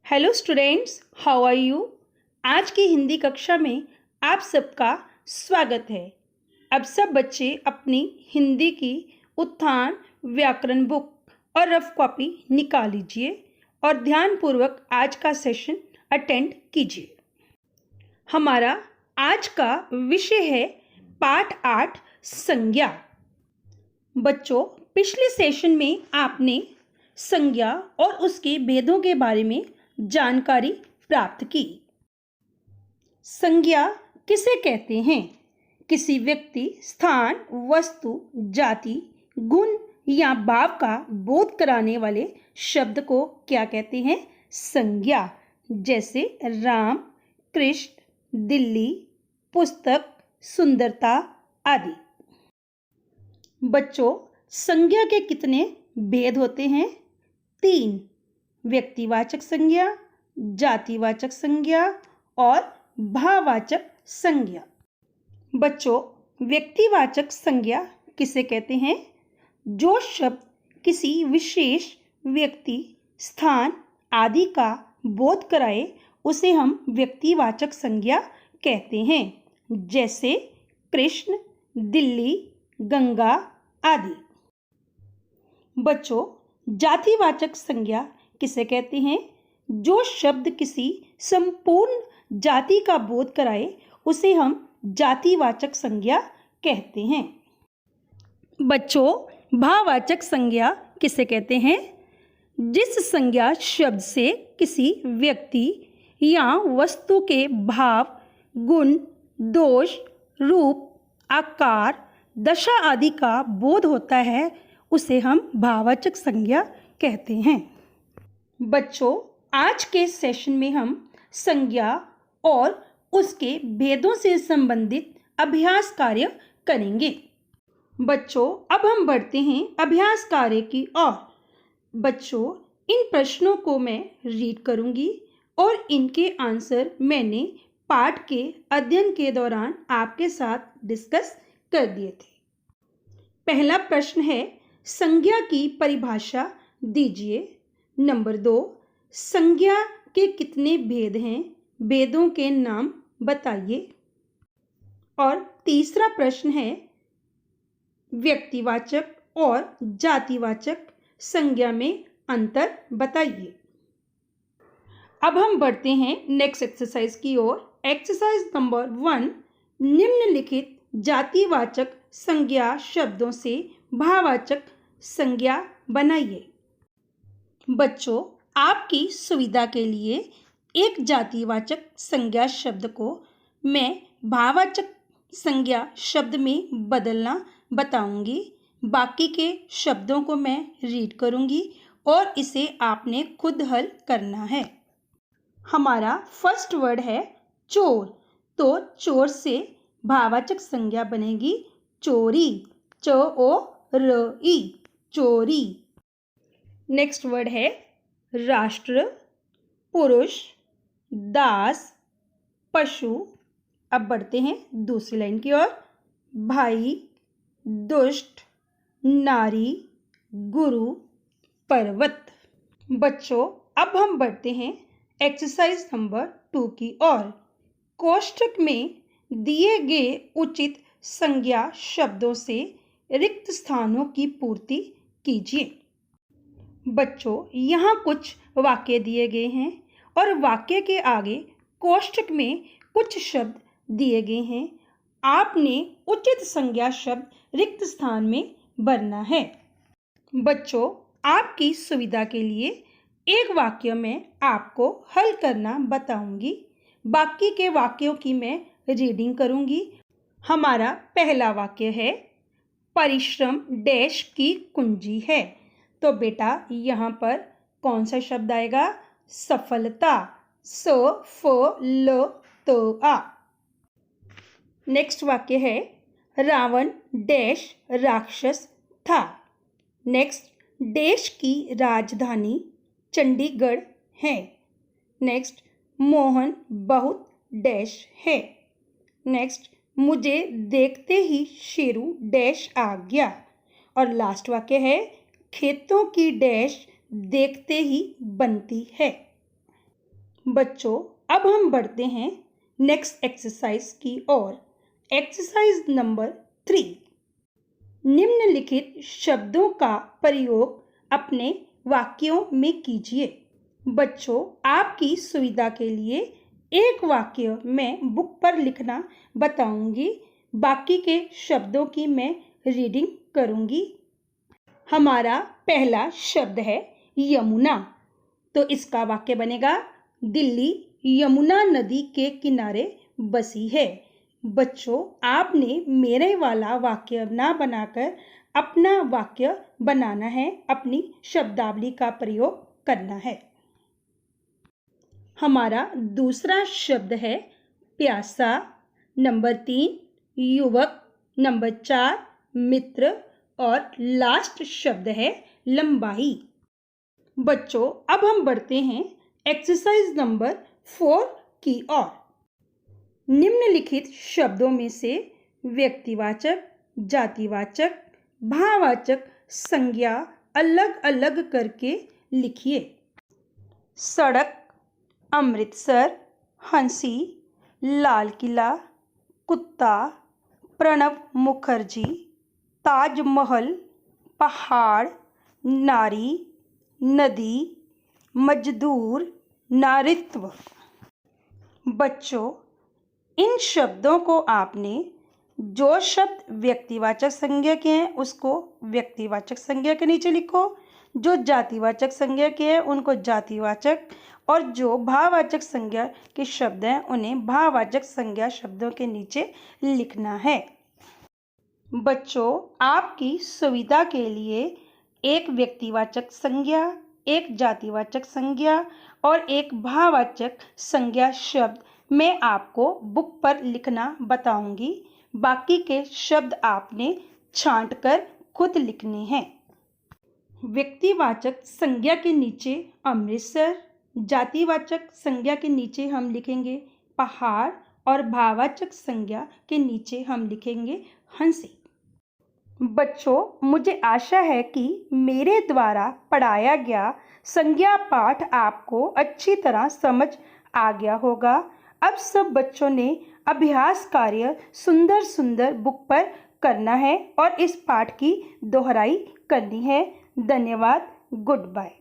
Hello students, how are you. आज की हिंदी कक्षा में आप सबका स्वागत है। अब सब बच्चे अपनी हिंदी की उत्थान व्याकरण बुक और रफ कॉपी निकाल लीजिए और ध्यानपूर्वक आज का सेशन अटेंड कीजिए। हमारा आज का विषय है पाठ 8 संज्ञा। बच्चों, पिछले सेशन में आपने संज्ञा और उसके भेदों के बारे में जानकारी प्राप्त की। संज्ञा किसे कहते हैं? किसी व्यक्ति, स्थान, वस्तु, जाति, गुण या भाव का बोध कराने वाले शब्द को क्या कहते हैं? संज्ञा। जैसे राम, कृष्ण, दिल्ली, पुस्तक, सुंदरता आदि। बच्चों, संज्ञा के कितने भेद होते हैं? 3। व्यक्तिवाचक संज्ञा, जातिवाचक संज्ञा और भाववाचक संज्ञा। बच्चों, व्यक्तिवाचक संज्ञा किसे कहते हैं? जो शब्द किसी विशेष व्यक्ति, स्थान आदि का बोध कराए उसे हम व्यक्तिवाचक संज्ञा कहते हैं। जैसे कृष्ण, दिल्ली, गंगा आदि। बच्चों, जातिवाचक संज्ञा किसे कहते हैं? जो शब्द किसी संपूर्ण जाति का बोध कराए उसे हम जातिवाचक संज्ञा कहते हैं। बच्चों, भाववाचक संज्ञा किसे कहते हैं? जिस संज्ञा शब्द से किसी व्यक्ति या वस्तु के भाव, गुण, दोष, रूप, आकार, दशा आदि का बोध होता है उसे हम भाववाचक संज्ञा कहते हैं। बच्चों, आज के सेशन में हम संज्ञा और उसके भेदों से संबंधित अभ्यास कार्य करेंगे। बच्चों, अब हम बढ़ते हैं अभ्यास कार्य की ओर। बच्चों, इन प्रश्नों को मैं रीड करूंगी और इनके आंसर मैंने पाठ के अध्ययन के दौरान आपके साथ डिस्कस कर दिए थे। पहला प्रश्न है, संज्ञा की परिभाषा दीजिए। नंबर 2, संज्ञा के कितने भेद हैं? भेदों के नाम बताइए। और तीसरा प्रश्न है, व्यक्तिवाचक और जातिवाचक संज्ञा में अंतर बताइए। अब हम बढ़ते हैं नेक्स्ट एक्सरसाइज की ओर। एक्सरसाइज नंबर 1, निम्नलिखित जातिवाचक संज्ञा शब्दों से भाववाचक संज्ञा बनाइए। बच्चों, आपकी सुविधा के लिए एक जातिवाचक संज्ञा शब्द को मैं भाववाचक संज्ञा शब्द में बदलना बताऊंगी। बाकी के शब्दों को मैं रीड करूंगी और इसे आपने खुद हल करना है। हमारा फर्स्ट वर्ड है चोर, तो चोर से भाववाचक संज्ञा बनेगी चोरी, चोरी, चोरी। नेक्स्ट वर्ड है राष्ट्र, पुरुष, दास, पशु। अब बढ़ते हैं दूसरी लाइन की ओर। भाई, दुष्ट, नारी, गुरु, पर्वत। बच्चों, अब हम बढ़ते हैं एक्सरसाइज नंबर 2 की ओर। कोष्ठक में दिए गए उचित संज्ञा शब्दों से रिक्त स्थानों की पूर्ति कीजिए। बच्चों, यहाँ कुछ वाक्य दिए गए हैं और वाक्य के आगे कोष्ठक में कुछ शब्द दिए गए हैं। आपने उचित संज्ञा शब्द रिक्त स्थान में भरना है। बच्चों, आपकी सुविधा के लिए एक वाक्य में आपको हल करना बताऊंगी। बाकी के वाक्यों की मैं रीडिंग करूंगी। हमारा पहला वाक्य है, परिश्रम डैश की कुंजी है। तो बेटा, यहाँ पर कौन सा शब्द आएगा? सफलता, स फ ल त आ। नेक्स्ट वाक्य है, रावण डैश राक्षस था। नेक्स्ट, देश की राजधानी चंडीगढ़ है। नेक्स्ट, मोहन बहुत डैश है। नेक्स्ट, मुझे देखते ही शेरू डैश आ गया। और लास्ट वाक्य है, खेतों की डैश देखते ही बनती है। बच्चों, अब हम बढ़ते हैं नेक्स्ट एक्सरसाइज की ओर। Exercise number 3। निम्नलिखित शब्दों का प्रयोग अपने वाक्यों में कीजिए। बच्चों, आपकी सुविधा के लिए एक वाक्य मैं बुक पर लिखना बताऊंगी, बाकी के शब्दों की मैं रीडिंग करूंगी। हमारा पहला शब्द है यमुना, तो इसका वाक्य बनेगा दिल्ली यमुना नदी के किनारे बसी है। बच्चों, आपने मेरे वाला वाक्य ना बनाकर अपना वाक्य बनाना है, अपनी शब्दावली का प्रयोग करना है। हमारा दूसरा शब्द है प्यासा, नंबर 3 युवक, नंबर 4 मित्र और लास्ट शब्द है लंबाई। बच्चों, अब हम बढ़ते हैं एक्सरसाइज नंबर 4 की ओर। निम्नलिखित शब्दों में से व्यक्तिवाचक, जातिवाचक, भाववाचक संज्ञा अलग अलग करके लिखिए। सड़क, अमृतसर, हंसी, लाल किला, कुत्ता, प्रणब मुखर्जी, ताजमहल, पहाड़, नारी, नदी, मजदूर, नारित्व। बच्चों, इन शब्दों को आपने जो शब्द व्यक्तिवाचक संज्ञा के हैं उसको व्यक्तिवाचक संज्ञा के नीचे लिखो, जो जातिवाचक संज्ञा के हैं उनको जातिवाचक, और जो भाववाचक संज्ञा के शब्द हैं उन्हें भाववाचक संज्ञा शब्दों के नीचे लिखना है। बच्चों, आपकी सुविधा के लिए एक व्यक्तिवाचक संज्ञा, एक जातिवाचक संज्ञा और एक भाववाचक संज्ञा शब्द मैं आपको बुक पर लिखना बताऊंगी, बाकी के शब्द आपने छांटकर खुद लिखने हैं। व्यक्तिवाचक संज्ञा के नीचे अमृतसर, जातिवाचक संज्ञा के नीचे हम लिखेंगे पहाड़ और भाववाचक संज्ञा के नीचे हम लिखेंगे हंसी। बच्चों, मुझे आशा है कि मेरे द्वारा पढ़ाया गया संज्ञा पाठ आपको अच्छी तरह समझ आ गया होगा। अब सब बच्चों ने अभ्यास कार्य सुंदर सुंदर बुक पर करना है और इस पाठ की दोहराई करनी है। धन्यवाद। Good bye.